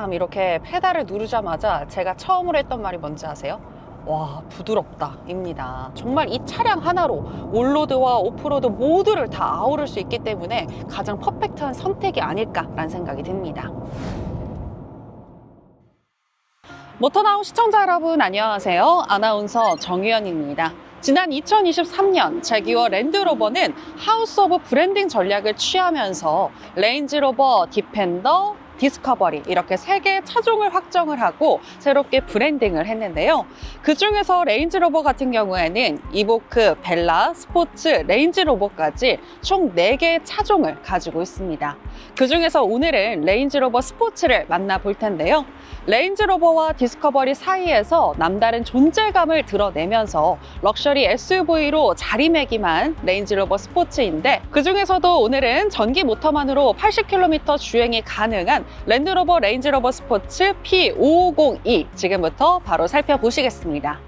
빰 이렇게 페달을 누르자마자 제가 처음으로 했던 말이 뭔지 아세요? 와, 부드럽다 입니다. 정말 이 차량 하나로 온로드와 오프로드 모두를 다 아우를 수 있기 때문에 가장 퍼펙트한 선택이 아닐까라는 생각이 듭니다. 모터나우 시청자 여러분 안녕하세요. 아나운서 정유연입니다. 지난 2023년 제기어 랜드로버는 하우스 오브 브랜딩 전략을 취하면서 레인지로버 디펜더, 디스커버리 이렇게 3개의 차종을 확정을 하고 새롭게 브랜딩을 했는데요. 그 중에서 레인지로버 같은 경우에는 이보크, 벨라, 스포츠, 레인지로버까지 총 4개의 차종을 가지고 있습니다. 그 중에서 오늘은 레인지로버 스포츠를 만나볼 텐데요. 레인지로버와 디스커버리 사이에서 남다른 존재감을 드러내면서 럭셔리 SUV로 자리매김한 레인지로버 스포츠인데, 그 중에서도 오늘은 전기 모터만으로 80km 주행이 가능한 랜드로버 레인지로버 스포츠 P550E 지금부터 바로 살펴보시겠습니다.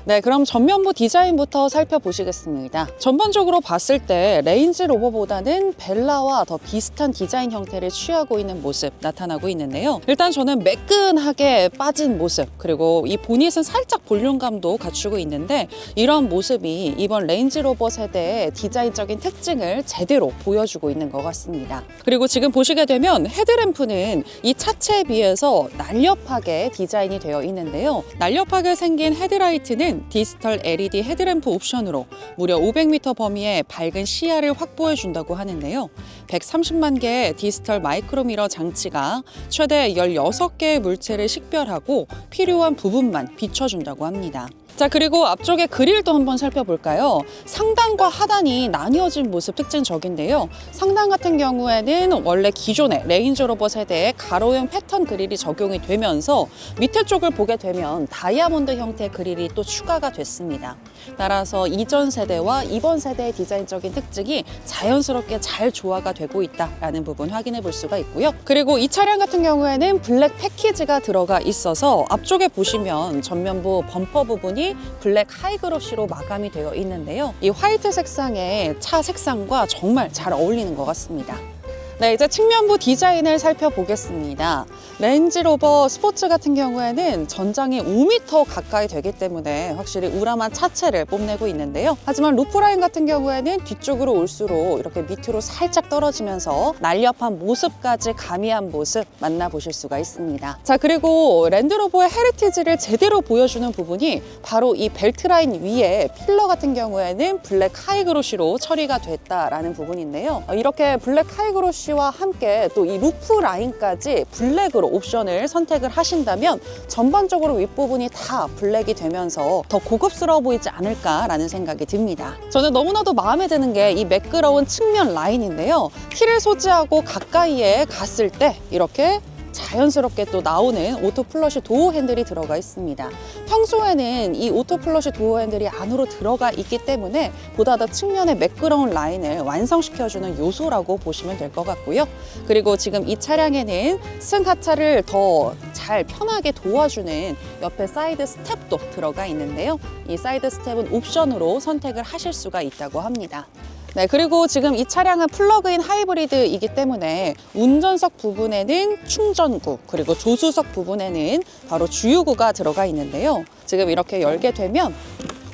네, 그럼 전면부 디자인부터 살펴보시겠습니다. 전반적으로 봤을 때 레인지로버보다는 벨라와 더 비슷한 디자인 형태를 취하고 있는 모습 나타나고 있는데요. 일단 저는 매끈하게 빠진 모습, 그리고 이 보닛은 살짝 볼륨감도 갖추고 있는데, 이런 모습이 이번 레인지로버 세대의 디자인적인 특징을 제대로 보여주고 있는 것 같습니다. 그리고 지금 보시게 되면 헤드램프는 이 차체에 비해서 날렵하게 디자인이 되어 있는데요. 날렵하게 생긴 헤드라이트는 디지털 LED 헤드램프 옵션으로 무려 500m 범위의 밝은 시야를 확보해 준다고 하는데요. 130만 개의 디지털 마이크로미러 장치가 최대 16개의 물체를 식별하고 필요한 부분만 비춰준다고 합니다. 자, 그리고 앞쪽에 그릴도 한번 살펴볼까요? 상단과 하단이 나뉘어진 모습 특징적인데요. 상단 같은 경우에는 원래 기존의 레인지로버 세대의 가로형 패턴 그릴이 적용이 되면서 밑에 쪽을 보게 되면 다이아몬드 형태의 그릴이 또 추가가 됐습니다. 따라서 이전 세대와 이번 세대의 디자인적인 특징이 자연스럽게 잘 조화가 되고 있다는 부분 확인해 볼 수가 있고요. 그리고 이 차량 같은 경우에는 블랙 패키지가 들어가 있어서 앞쪽에 보시면 전면부 범퍼 부분이 블랙 하이그로시로 마감이 되어 있는데요. 이 화이트 색상의 차 색상과 정말 잘 어울리는 것 같습니다. 네, 이제 측면부 디자인을 살펴보겠습니다. 레인지로버 스포츠 같은 경우에는 전장이 5m 가까이 되기 때문에 확실히 우람한 차체를 뽐내고 있는데요. 하지만 루프라인 같은 경우에는 뒤쪽으로 올수록 이렇게 밑으로 살짝 떨어지면서 날렵한 모습까지 가미한 모습 만나보실 수가 있습니다. 자, 그리고 랜드로버의 헤리티지를 제대로 보여주는 부분이 바로 이 벨트라인 위에 필러 같은 경우에는 블랙 하이그로시로 처리가 됐다라는 부분인데요. 이렇게 블랙 하이그로시 와 함께 또 이 루프 라인까지 블랙으로 옵션을 선택을 하신다면 전반적으로 윗부분이 다 블랙이 되면서 더 고급스러워 보이지 않을까라는 생각이 듭니다. 저는 너무나도 마음에 드는 게 이 매끄러운 측면 라인인데요. 휠을 소지하고 가까이에 갔을 때 이렇게 자연스럽게 또 나오는 오토 플러시 도어 핸들이 들어가 있습니다. 평소에는 이 오토 플러시 도어 핸들이 안으로 들어가 있기 때문에 보다 더 측면의 매끄러운 라인을 완성시켜주는 요소라고 보시면 될 것 같고요. 그리고 지금 이 차량에는 승하차를 더 잘 편하게 도와주는 옆에 사이드 스텝도 들어가 있는데요. 이 사이드 스텝은 옵션으로 선택을 하실 수가 있다고 합니다. 네, 그리고 지금 이 차량은 플러그인 하이브리드이기 때문에 운전석 부분에는 충전구, 그리고 조수석 부분에는 바로 주유구가 들어가 있는데요. 지금 이렇게 열게 되면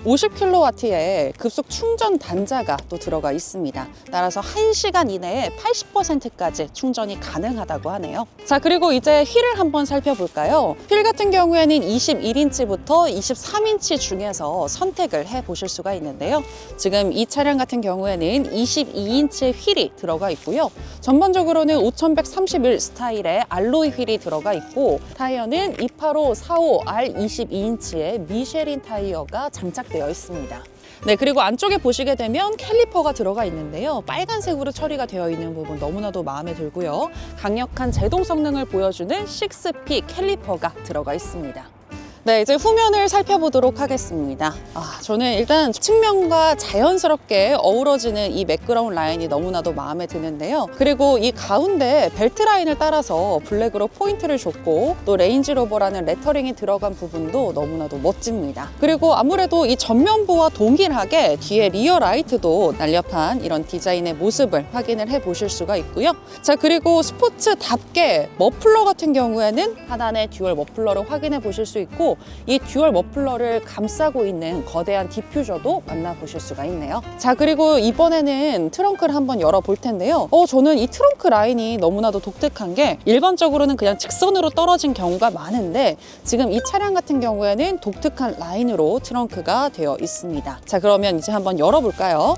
50kW의 급속 충전 단자가 또 들어가 있습니다. 따라서 1시간 이내에 80%까지 충전이 가능하다고 하네요. 자, 그리고 이제 휠을 한번 살펴볼까요? 휠 같은 경우에는 21인치부터 23인치 중에서 선택을 해 보실 수가 있는데요. 지금 이 차량 같은 경우에는 22인치의 휠이 들어가 있고요. 전반적으로는 5131 스타일의 알로이 휠이 들어가 있고, 타이어는 285, 45, R22인치의 미쉐린 타이어가 장착되어 있습니다. 네, 그리고 안쪽에 보시게 되면 캘리퍼가 들어가 있는데요. 빨간색으로 처리가 되어 있는 부분 너무나도 마음에 들고요. 강력한 제동 성능을 보여주는 6P 캘리퍼가 들어가 있습니다. 네, 이제 후면을 살펴보도록 하겠습니다. 저는 일단 측면과 자연스럽게 어우러지는 이 매끄러운 라인이 너무나도 마음에 드는데요. 그리고 이 가운데 벨트 라인을 따라서 블랙으로 포인트를 줬고 또 레인지로버라는 레터링이 들어간 부분도 너무나도 멋집니다. 그리고 아무래도 이 전면부와 동일하게 뒤에 리어 라이트도 날렵한 이런 디자인의 모습을 확인을 해 보실 수가 있고요. 자, 그리고 스포츠답게 머플러 같은 경우에는 하단의 듀얼 머플러를 확인해 보실 수 있고 이 듀얼 머플러를 감싸고 있는 거대한 디퓨저도 만나보실 수가 있네요. 자, 그리고 이번에는 트렁크를 한번 열어볼 텐데요. 저는 이 트렁크 라인이 너무나도 독특한 게 일반적으로는 그냥 직선으로 떨어진 경우가 많은데 지금 이 차량 같은 경우에는 독특한 라인으로 트렁크가 되어 있습니다. 자, 그러면 이제 한번 열어볼까요?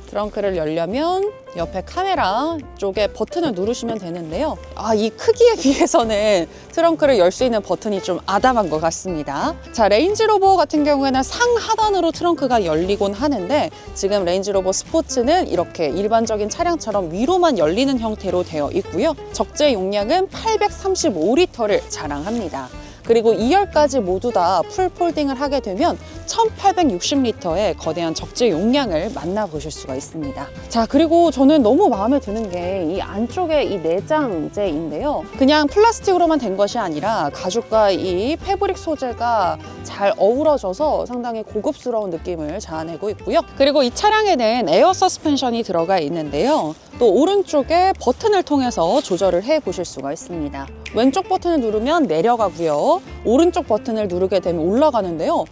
트렁크를 열려면 옆에 카메라 쪽에 버튼을 누르시면 되는데요. 이 크기에 비해서는 트렁크를 열 수 있는 버튼이 좀 아담한 것 같습니다. 자, 레인지로버 같은 경우에는 상하단으로 트렁크가 열리곤 하는데 지금 레인지로버 스포츠는 이렇게 일반적인 차량처럼 위로만 열리는 형태로 되어 있고요. 적재 용량은 835리터를 자랑합니다. 그리고 2열까지 모두 다 풀 폴딩을 하게 되면 1860리터의 거대한 적재 용량을 만나보실 수가 있습니다. 자, 그리고 저는 너무 마음에 드는 게 이 안쪽에 이 내장재인데요. 그냥 플라스틱으로만 된 것이 아니라 가죽과 이 패브릭 소재가 잘 어우러져서 상당히 고급스러운 느낌을 자아내고 있고요. 그리고 이 차량에는 에어 서스펜션이 들어가 있는데요. 또 오른쪽에 버튼을 통해서 조절을 해 보실 수가 있습니다. 왼쪽 버튼을 누르면 내려가고요. 오른쪽 버튼을 누르게 되면 올라가는데요.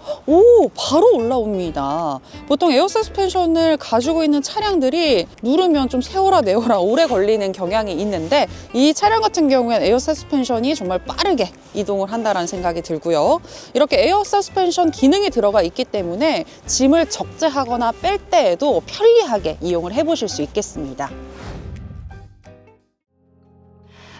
바로 올라옵니다. 보통 에어 서스펜션을 가지고 있는 차량들이 누르면 좀 세워라 내워라 오래 걸리는 경향이 있는데 이 차량 같은 경우에는 에어 서스펜션이 정말 빠르게 이동을 한다는 생각이 들고요. 이렇게 에어 서스펜션 기능이 들어가 있기 때문에 짐을 적재하거나 뺄 때에도 편리하게 이용을 해보실 수 있겠습니다.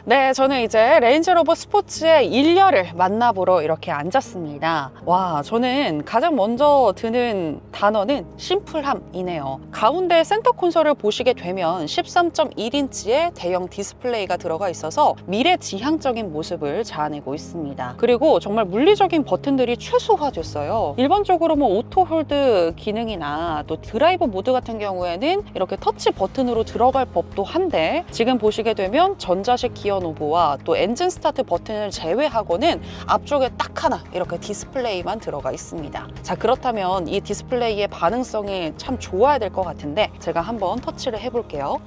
네, 저는 이제 레인지로버 스포츠의 1열을 만나보러 이렇게 앉았습니다. 와, 저는 가장 먼저 드는 단어는 심플함이네요. 가운데 센터 콘솔을 보시게 되면 13.1인치의 대형 디스플레이가 들어가 있어서 미래지향적인 모습을 자아내고 있습니다. 그리고 정말 물리적인 버튼들이 최소화됐어요. 일반적으로 오토 홀드 기능이나 또 드라이브 모드 같은 경우에는 이렇게 터치 버튼으로 들어갈 법도 한데 지금 보시게 되면 전자식 기어 노브와 또 엔진 스타트 버튼을 제외하고는 앞쪽에 딱 하나 이렇게 디스플레이만 들어가 있습니다. 자, 그렇다면 이 디스플레이의 반응성이 참 좋아야 될 것 같은데 제가 한번 터치를 해볼게요.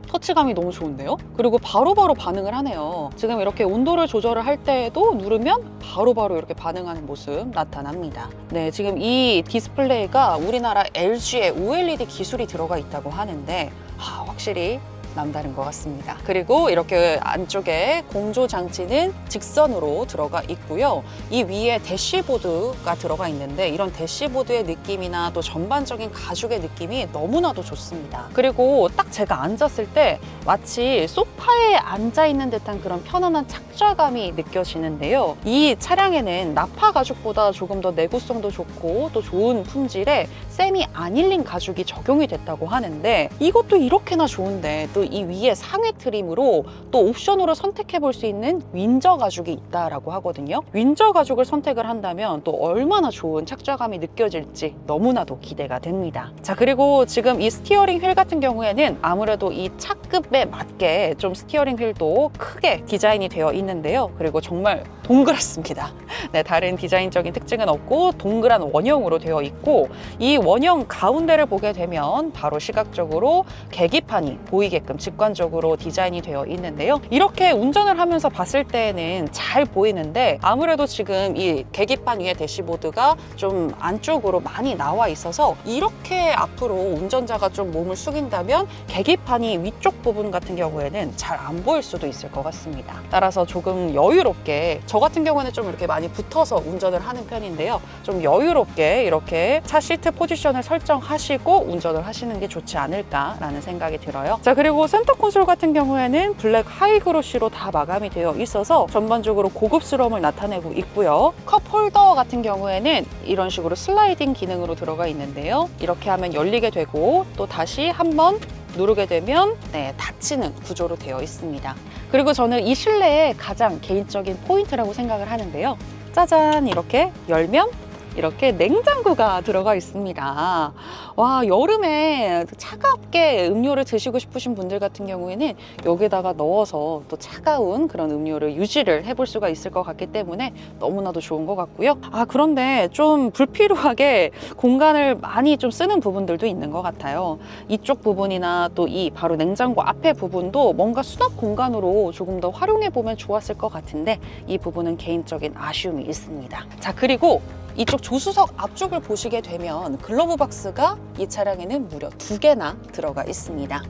터치감이 너무 좋은데요? 그리고 바로바로 반응을 하네요. 지금 이렇게 온도를 조절을 할 때에도 누르면 바로바로 이렇게 반응하는 모습 나타납니다. 네, 지금 이 디스플레이가 우리나라 LG의 OLED 기술이 들어가 있다고 하는데 확실히 남다른 것 같습니다. 그리고 이렇게 안쪽에 공조 장치는 직선으로 들어가 있고요. 이 위에 대시보드가 들어가 있는데 이런 대시보드의 느낌이나 또 전반적인 가죽의 느낌이 너무나도 좋습니다. 그리고 딱 제가 앉았을 때 마치 소파에 앉아 있는 듯한 그런 편안한 착좌감이 느껴지는데요. 이 차량에는 나파 가죽보다 조금 더 내구성도 좋고 또 좋은 품질의 세미 아닐린 가죽이 적용이 됐다고 하는데 이것도 이렇게나 좋은데 또 이 위에 상위 트림으로 또 옵션으로 선택해 볼 수 있는 윈저 가죽이 있다라고 하거든요. 윈저 가죽을 선택을 한다면 또 얼마나 좋은 착좌감이 느껴질지 너무나도 기대가 됩니다. 자, 그리고 지금 이 스티어링 휠 같은 경우에는 아무래도 이 차급에 맞게 좀 스티어링 휠도 크게 디자인이 되어 있는데요. 그리고 정말 동그랗습니다. 네, 다른 디자인적인 특징은 없고 동그란 원형으로 되어 있고 이 원형 가운데를 보게 되면 바로 시각적으로 계기판이 보이게끔 직관적으로 디자인이 되어 있는데요. 이렇게 운전을 하면서 봤을 때는 잘 보이는데 아무래도 지금 이 계기판 위에 대시보드가 좀 안쪽으로 많이 나와 있어서 이렇게 앞으로 운전자가 좀 몸을 숙인다면 계기판이 위쪽 부분 같은 경우에는 잘 안 보일 수도 있을 것 같습니다. 따라서 조금 여유롭게 저 같은 경우는 좀 이렇게 많이 붙어서 운전을 하는 편인데요. 좀 여유롭게 이렇게 차 시트 포지션을 설정하시고 운전을 하시는 게 좋지 않을까라는 생각이 들어요. 자, 그리고 센터 콘솔 같은 경우에는 블랙 하이그로시로 다 마감이 되어 있어서 전반적으로 고급스러움을 나타내고 있고요. 컵 홀더 같은 경우에는 이런 식으로 슬라이딩 기능으로 들어가 있는데요. 이렇게 하면 열리게 되고 또 다시 한번 누르게 되면 닫히는 구조로 되어 있습니다. 그리고 저는 이 실내의 가장 개인적인 포인트라고 생각을 하는데요. 짜잔, 이렇게 열면 이렇게 냉장고가 들어가 있습니다. 와, 여름에 차갑게 음료를 드시고 싶으신 분들 같은 경우에는 여기다가 넣어서 또 차가운 그런 음료를 유지를 해볼 수가 있을 것 같기 때문에 너무나도 좋은 것 같고요. 그런데 좀 불필요하게 공간을 많이 좀 쓰는 부분들도 있는 것 같아요. 이쪽 부분이나 또 이 바로 냉장고 앞에 부분도 뭔가 수납 공간으로 조금 더 활용해 보면 좋았을 것 같은데 이 부분은 개인적인 아쉬움이 있습니다. 자, 그리고 이쪽 조수석 앞쪽을 보시게 되면 글러브 박스가 이 차량에는 무려 2개나 들어가 있습니다.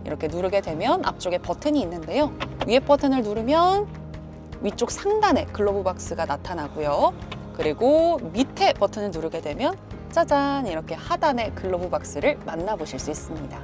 이렇게 누르게 되면 앞쪽에 버튼이 있는데요. 위에 버튼을 누르면 위쪽 상단에 글러브 박스가 나타나고요. 그리고 밑에 버튼을 누르게 되면 짜잔, 이렇게 하단에 글러브 박스를 만나보실 수 있습니다.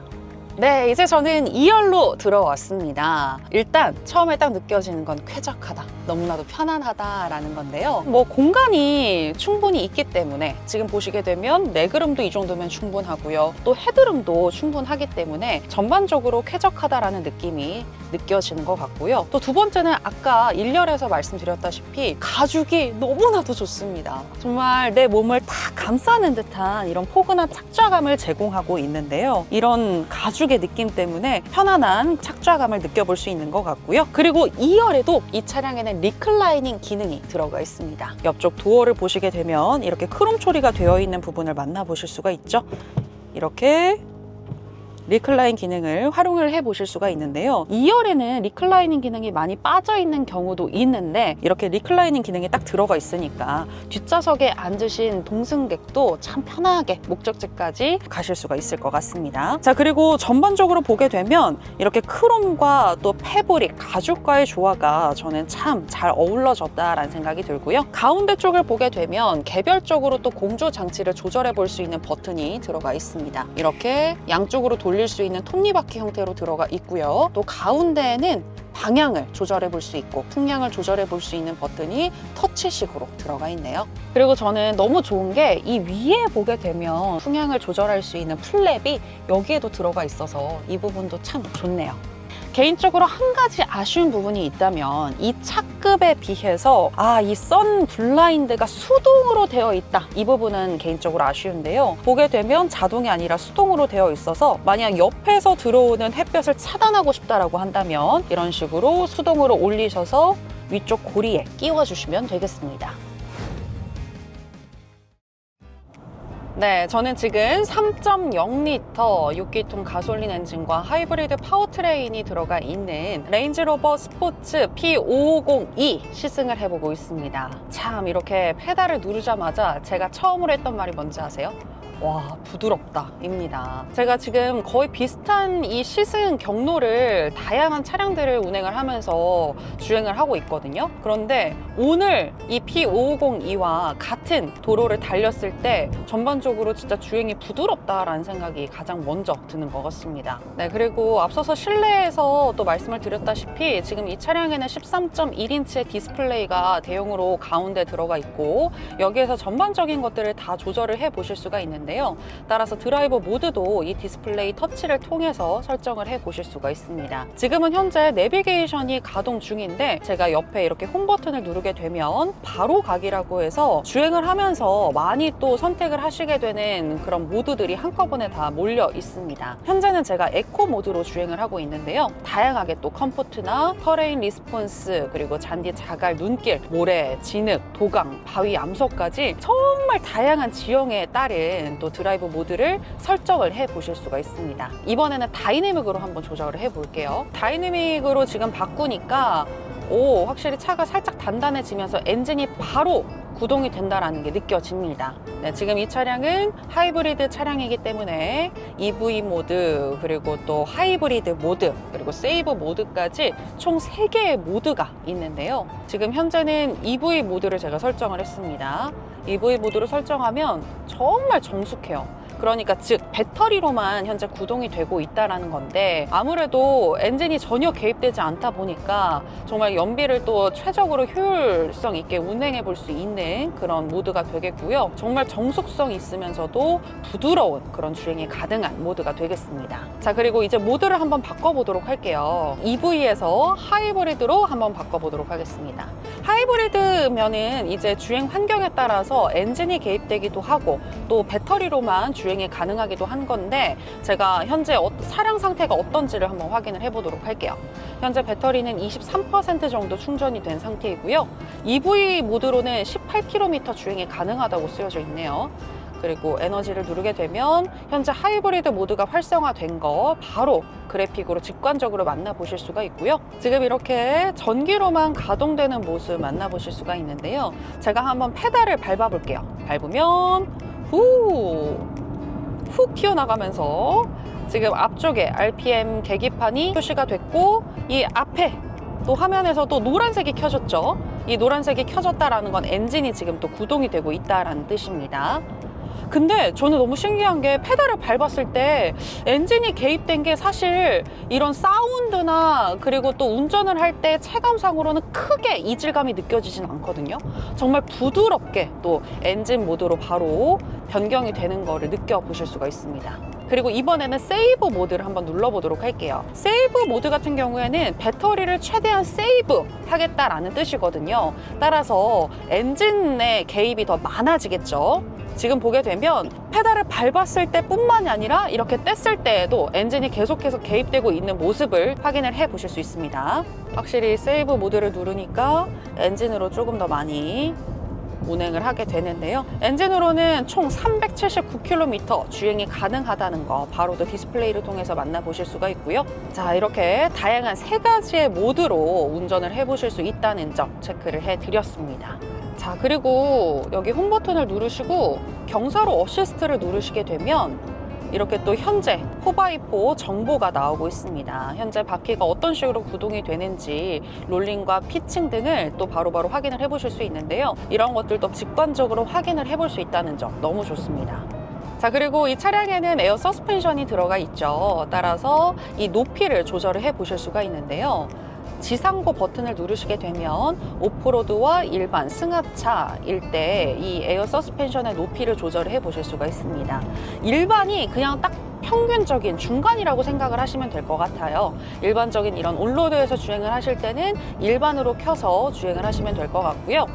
네, 이제 저는 2열로 들어왔습니다. 일단 처음에 딱 느껴지는 건 쾌적하다, 너무나도 편안하다라는 건데요. 뭐 공간이 충분히 있기 때문에 지금 보시게 되면 레그룸도 이 정도면 충분하고요. 또 헤드룸도 충분하기 때문에 전반적으로 쾌적하다라는 느낌이 느껴지는 것 같고요. 또 두 번째는 아까 1열에서 말씀드렸다시피 가죽이 너무나도 좋습니다. 정말 내 몸을 다 감싸는 듯한 이런 포근한 착좌감을 제공하고 있는데요. 이런 가죽의 느낌 때문에 편안한 착좌감을 느껴볼 수 있는 것 같고요. 그리고 2열에도 이 차량에는 리클라이닝 기능이 들어가 있습니다. 옆쪽 도어를 보시게 되면 이렇게 크롬 처리가 되어 있는 부분을 만나보실 수가 있죠. 이렇게 리클라인 기능을 활용을 해 보실 수가 있는데요. 2열에는 리클라이닝 기능이 많이 빠져 있는 경우도 있는데 이렇게 리클라이닝 기능이 딱 들어가 있으니까 뒷좌석에 앉으신 동승객도 참 편하게 목적지까지 가실 수가 있을 것 같습니다. 자, 그리고 전반적으로 보게 되면 이렇게 크롬과 또 패브릭, 가죽과의 조화가 저는 참 잘 어우러졌다라는 생각이 들고요. 가운데 쪽을 보게 되면 개별적으로 또 공조 장치를 조절해 볼 수 있는 버튼이 들어가 있습니다. 이렇게 양쪽으로 돌릴 수 있는 톱니바퀴 형태로 들어가 있고요. 또 가운데에는 방향을 조절해 볼 수 있고 풍량을 조절해 볼 수 있는 버튼이 터치식으로 들어가 있네요. 그리고 저는 너무 좋은 게 이 위에 보게 되면 풍량을 조절할 수 있는 플랩이 여기에도 들어가 있어서 이 부분도 참 좋네요. 개인적으로 한 가지 아쉬운 부분이 있다면 이 차급에 비해서 이 선 블라인드가 수동으로 되어 있다, 이 부분은 개인적으로 아쉬운데요. 보게 되면 자동이 아니라 수동으로 되어 있어서 만약 옆에서 들어오는 햇볕을 차단하고 싶다라고 한다면 이런 식으로 수동으로 올리셔서 위쪽 고리에 끼워주시면 되겠습니다. 네, 저는 지금 3.0L 6기통 가솔린 엔진과 하이브리드 파워트레인이 들어가 있는 레인지로버 스포츠 P550e 시승을 해보고 있습니다. 참, 이렇게 페달을 누르자마자 제가 처음으로 했던 말이 뭔지 아세요? 와, 부드럽다 입니다. 제가 지금 거의 비슷한 이 시승 경로를 다양한 차량들을 운행을 하면서 주행을 하고 있거든요. 그런데 오늘 이 P550e와 같은 도로를 달렸을 때 전반적으로 진짜 주행이 부드럽다라는 생각이 가장 먼저 드는 것 같습니다. 네, 그리고 앞서서 실내에서 또 말씀을 드렸다시피 지금 이 차량에는 13.1인치의 디스플레이가 대용으로 가운데 들어가 있고 여기에서 전반적인 것들을 다 조절을 해 보실 수가 있는데 따라서 드라이버 모드도 이 디스플레이 터치를 통해서 설정을 해 보실 수가 있습니다. 지금은 현재 내비게이션이 가동 중인데 제가 옆에 이렇게 홈 버튼을 누르게 되면 바로 가기라고 해서 주행을 하면서 많이 또 선택을 하시게 되는 그런 모드들이 한꺼번에 다 몰려 있습니다. 현재는 제가 에코 모드로 주행을 하고 있는데요. 다양하게 또 컴포트나 터레인 리스폰스, 그리고 잔디 자갈, 눈길, 모래, 진흙, 도강, 바위, 암석까지 정말 다양한 지형에 따른 또 드라이브 모드를 설정을 해 보실 수가 있습니다. 이번에는 다이내믹으로 한번 조절을 해 볼게요. 다이내믹으로 지금 바꾸니까 확실히 차가 살짝 단단해지면서 엔진이 바로 구동이 된다는 게 느껴집니다. 네, 지금 이 차량은 하이브리드 차량이기 때문에 EV 모드, 그리고 또 하이브리드 모드, 그리고 세이브 모드까지 총 3개의 모드가 있는데요. 지금 현재는 EV 모드를 제가 설정을 했습니다. EV 모드를 설정하면 정말 정숙해요. 그러니까 즉 배터리로만 현재 구동이 되고 있다는 건데 아무래도 엔진이 전혀 개입되지 않다 보니까 정말 연비를 또 최적으로 효율성 있게 운행해 볼 수 있는 그런 모드가 되겠고요. 정말 정숙성 있으면서도 부드러운 그런 주행이 가능한 모드가 되겠습니다. 자, 그리고 이제 모드를 한번 바꿔보도록 할게요. EV에서 하이브리드로 한번 바꿔보도록 하겠습니다. 하이브리드면은 이제 주행 환경에 따라서 엔진이 개입되기도 하고 또 배터리로만 주행이 가능하기도 한 건데, 제가 현재 차량 상태가 어떤지를 한번 확인을 해보도록 할게요. 현재 배터리는 23% 정도 충전이 된 상태이고요. EV 모드로는 18km 주행이 가능하다고 쓰여져 있네요. 그리고 에너지를 누르게 되면 현재 하이브리드 모드가 활성화된 거 바로 그래픽으로 직관적으로 만나보실 수가 있고요. 지금 이렇게 전기로만 가동되는 모습 만나보실 수가 있는데요. 제가 한번 페달을 밟아볼게요. 밟으면 훅 튀어나가면서 지금 앞쪽에 RPM 계기판이 표시가 됐고, 이 앞에 또 화면에서도 노란색이 켜졌죠. 이 노란색이 켜졌다라는 건 엔진이 지금 또 구동이 되고 있다라는 뜻입니다. 근데 저는 너무 신기한 게 페달을 밟았을 때 엔진이 개입된 게 사실 이런 사운드나 그리고 또 운전을 할 때 체감상으로는 크게 이질감이 느껴지진 않거든요. 정말 부드럽게 또 엔진 모드로 바로 변경이 되는 거를 느껴보실 수가 있습니다. 그리고 이번에는 세이브 모드를 한번 눌러보도록 할게요. 세이브 모드 같은 경우에는 배터리를 최대한 세이브 하겠다라는 뜻이거든요. 따라서 엔진의 개입이 더 많아지겠죠. 지금 보게 되면 페달을 밟았을 때 뿐만이 아니라 이렇게 뗐을 때에도 엔진이 계속해서 개입되고 있는 모습을 확인을 해 보실 수 있습니다. 확실히 세이브 모드를 누르니까 엔진으로 조금 더 많이 운행을 하게 되는데요. 엔진으로는 총 379km 주행이 가능하다는 거 바로 또 디스플레이를 통해서 만나보실 수가 있고요. 자, 이렇게 다양한 3가지의 모드로 운전을 해보실 수 있다는 점 체크를 해드렸습니다. 자, 그리고 여기 홈 버튼을 누르시고 경사로 어시스트를 누르시게 되면 이렇게 또 현재 호바이포 정보가 나오고 있습니다. 현재 바퀴가 어떤 식으로 구동이 되는지 롤링과 피칭 등을 또 바로바로 확인을 해보실 수 있는데요. 이런 것들도 직관적으로 확인을 해볼 수 있다는 점 너무 좋습니다. 자, 그리고 이 차량에는 에어 서스펜션이 들어가 있죠. 따라서 이 높이를 조절을 해 보실 수가 있는데요. 지상고 버튼을 누르시게 되면 오프로드와 일반 승하차일 때 이 에어 서스펜션의 높이를 조절을 해 보실 수가 있습니다. 일반이 그냥 딱 평균적인 중간이라고 생각을 하시면 될 것 같아요. 일반적인 이런 온로드에서 주행을 하실 때는 일반으로 켜서 주행을 하시면 될 것 같고요.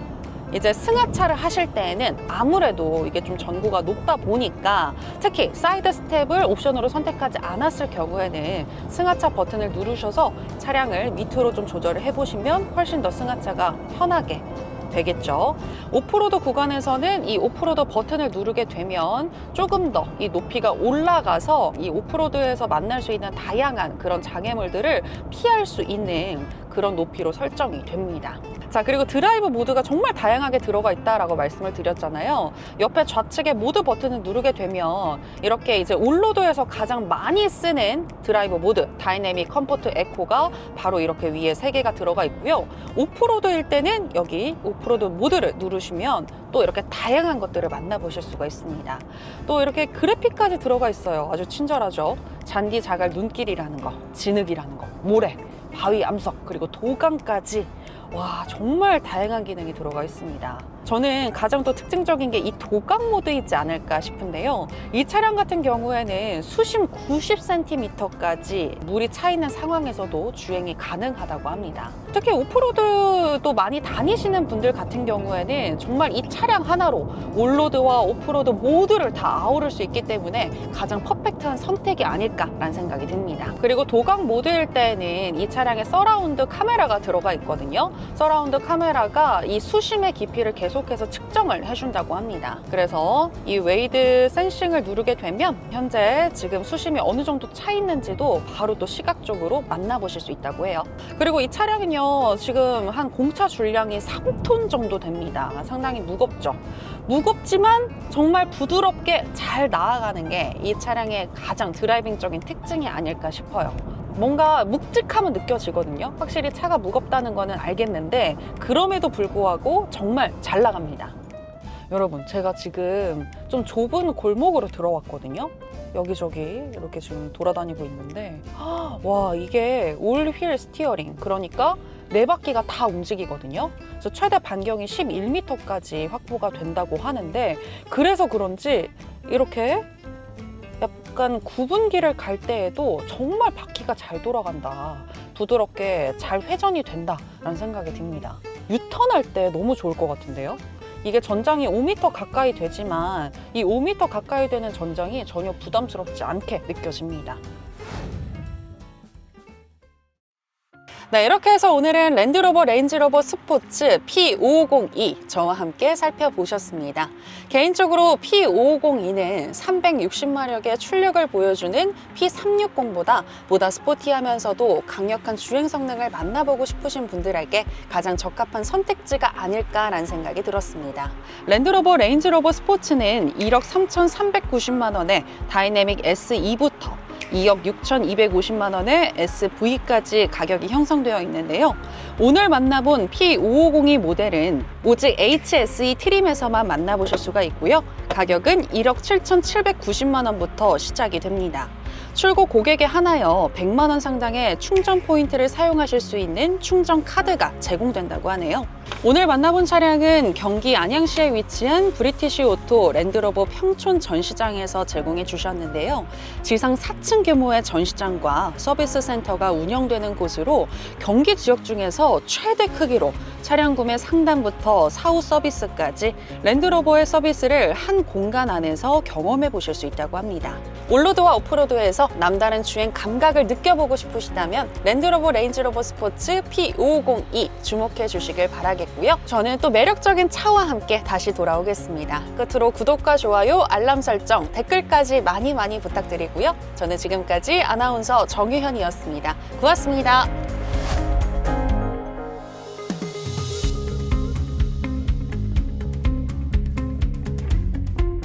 이제 승하차를 하실 때에는 아무래도 이게 좀 전고가 높다 보니까 특히 사이드 스텝을 옵션으로 선택하지 않았을 경우에는 승하차 버튼을 누르셔서 차량을 밑으로 좀 조절을 해보시면 훨씬 더 승하차가 편하게 되겠죠. 오프로드 구간에서는 이 오프로드 버튼을 누르게 되면 조금 더 이 높이가 올라가서 이 오프로드에서 만날 수 있는 다양한 그런 장애물들을 피할 수 있는 그런 높이로 설정이 됩니다. 자, 그리고 드라이브 모드가 정말 다양하게 들어가 있다라고 말씀을 드렸잖아요. 옆에 좌측에 모드 버튼을 누르게 되면 이렇게 이제 온로드에서 가장 많이 쓰는 드라이브 모드 다이내믹 컴포트 에코가 바로 이렇게 위에 3개가 들어가 있고요. 오프로드일 때는 여기 오프로드 모드를 누르시면 또 이렇게 다양한 것들을 만나보실 수가 있습니다. 또 이렇게 그래픽까지 들어가 있어요. 아주 친절하죠. 잔디, 자갈, 눈길이라는 거, 진흙이라는 거, 모래, 바위, 암석, 그리고 도강까지 와, 정말 다양한 기능이 들어가 있습니다. 저는 가장 또 특징적인 게 이 도강 모드이지 않을까 싶은데요. 이 차량 같은 경우에는 수심 90cm까지 물이 차 있는 상황에서도 주행이 가능하다고 합니다. 특히 오프로드도 많이 다니시는 분들 같은 경우에는 정말 이 차량 하나로 온로드와 오프로드 모두를 다 아우를 수 있기 때문에 가장 퍼펙트한 선택이 아닐까라는 생각이 듭니다. 그리고 도강 모드일 때는 이 차량에 서라운드 카메라가 들어가 있거든요. 서라운드 카메라가 이 수심의 깊이를 계속해서 측정을 해준다고 합니다. 그래서 이 웨이드 센싱을 누르게 되면 현재 지금 수심이 어느 정도 차 있는지도 바로 또 시각적으로 만나보실 수 있다고 해요. 그리고 이 차량은요, 지금 한 공차 줄량이 3톤 정도 됩니다. 상당히 무겁죠. 무겁지만 정말 부드럽게 잘 나아가는 게 이 차량의 가장 드라이빙적인 특징이 아닐까 싶어요. 뭔가 묵직함은 느껴지거든요. 확실히 차가 무겁다는 거는 알겠는데 그럼에도 불구하고 정말 잘 나갑니다. 여러분, 제가 지금 좀 좁은 골목으로 들어왔거든요. 여기저기 이렇게 지금 돌아다니고 있는데 와, 이게 올 휠 스티어링, 그러니까 4바퀴가 다 움직이거든요. 그래서 최대 반경이 11m까지 확보가 된다고 하는데, 그래서 그런지 이렇게 약간 구분기를 갈 때에도 정말 바퀴가 잘 돌아간다, 부드럽게 잘 회전이 된다라는 생각이 듭니다. 유턴할 때 너무 좋을 것 같은데요. 이게 전장이 5m 가까이 되지만 이 5m 가까이 되는 전장이 전혀 부담스럽지 않게 느껴집니다. 네, 이렇게 해서 오늘은 랜드로버 레인지로버 스포츠 P550e 저와 함께 살펴보셨습니다. 개인적으로 P550e는 360마력의 출력을 보여주는 P360보다 보다 스포티하면서도 강력한 주행 성능을 만나보고 싶으신 분들에게 가장 적합한 선택지가 아닐까라는 생각이 들었습니다. 랜드로버 레인지로버 스포츠는 1억 3,390만 원에 다이내믹 SE부터 2억 6,250만 원의 SV까지 가격이 형성되어 있는데요. 오늘 만나본 P550e 모델은 오직 HSE 트림에서만 만나보실 수가 있고요. 가격은 1억 7,790만 원부터 시작이 됩니다. 출고 고객에 한하여 100만 원 상당의 충전 포인트를 사용하실 수 있는 충전 카드가 제공된다고 하네요. 오늘 만나본 차량은 경기 안양시에 위치한 브리티시 오토 랜드로버 평촌 전시장에서 제공해 주셨는데요. 지상 4층 규모의 전시장과 서비스 센터가 운영되는 곳으로 경기 지역 중에서 최대 크기로 차량 구매 상담부터 사후 서비스까지 랜드로버의 서비스를 한 공간 안에서 경험해 보실 수 있다고 합니다. 올로드와 오프로드에서 남다른 주행 감각을 느껴보고 싶으시다면 랜드로버 레인지로버 스포츠 P550e 주목해 주시길 바라겠고요. 저는 또 매력적인 차와 함께 다시 돌아오겠습니다. 끝으로 구독과 좋아요, 알람 설정, 댓글까지 많이 부탁드리고요. 저는 지금까지 아나운서 정유현이었습니다. 고맙습니다.